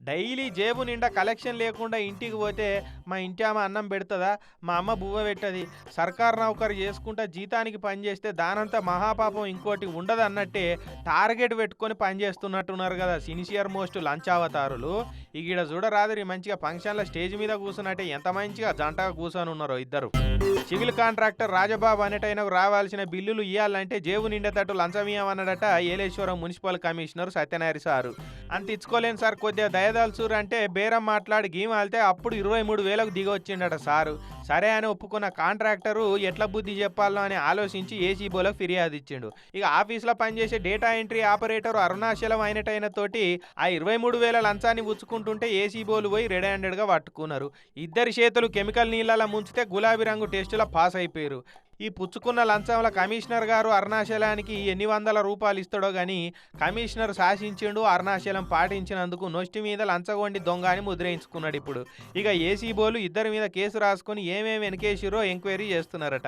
Daily జేబు నిండా collection లేకుండా ఇంటికి పోతే మా ఇంటి ఆమె అన్నం పెడతదా? మా అమ్మ బువ్వ పెట్టది. సర్కారు నౌకరు చేసుకుంటా జీతానికి పనిచేస్తే దానంత మహాపాపం ఇంకోటి ఉండదన్నట్టే టార్గెట్ పెట్టుకొని పనిచేస్తున్నట్టున్నారు కదా సిన్సియర్ మోస్ట్ లంచావతారులు. ఇక ఈడ చూడరాదురి మంచిగా ఫంక్షన్ల స్టేజ్ మీద కూర్చున్నట్టే ఎంత మంచిగా జంటగా కూర్చొని ఉన్నారో ఇద్దరు. సివిల్ కాంట్రాక్టర్ రాజబాబు అనేటైనకు రావాల్సిన బిల్లులు ఇవ్వాలంటే జేబు నిండేటట్టు లంచం ఇవ్వమన్నాడట Yeleswaram municipal commissioner Satyanarayana sir. అంత ఇచ్చుకోలేను సార్, కొద్దిగా దయదాల్సూరు అంటే బేరం మాట్లాడి గీమాలితే అప్పుడు 23,000కు దిగి వచ్చిండట సారు. సరే అని ఒప్పుకున్న కాంట్రాక్టరు ఎట్లా బుద్ధి చెప్పాలో అని ఆలోచించి ఏసీబోలకు ఫిర్యాదు ఇచ్చిండు. ఇక ఆఫీస్లో పనిచేసే డేటా ఎంట్రీ ఆపరేటర్ అరుణాచలం అయినటైన తోటి ఆ 23,000 లంచాన్ని పుచ్చుకుంటుంటే ఏసీబోలు పోయి రెడ్ హ్యాండెడ్గా పట్టుకున్నారు. ఇద్దరి చేతులు కెమికల్ నీళ్ళలా ముంచితే గులాబీ రంగు టెస్టులో పాస్ అయిపోయారు. ఈ పుచ్చుకున్న లంచంలో కమిషనర్ గారు అరుణాచలానికి ఎన్ని వందల రూపాయలు ఇస్తాడో గాని కమిషనర్ శాసించిండు. అరుణాచలం పాటించినందుకు నొష్టి మీద లంచగొండి దొంగ అని ముద్రేయించుకున్నాడు. ఇప్పుడు ఇక ఏసీబోలు ఇద్దరి మీద కేసు రాసుకొని ఏమేమి వెనకేసిరో ఎంక్వైరీ చేస్తున్నారట.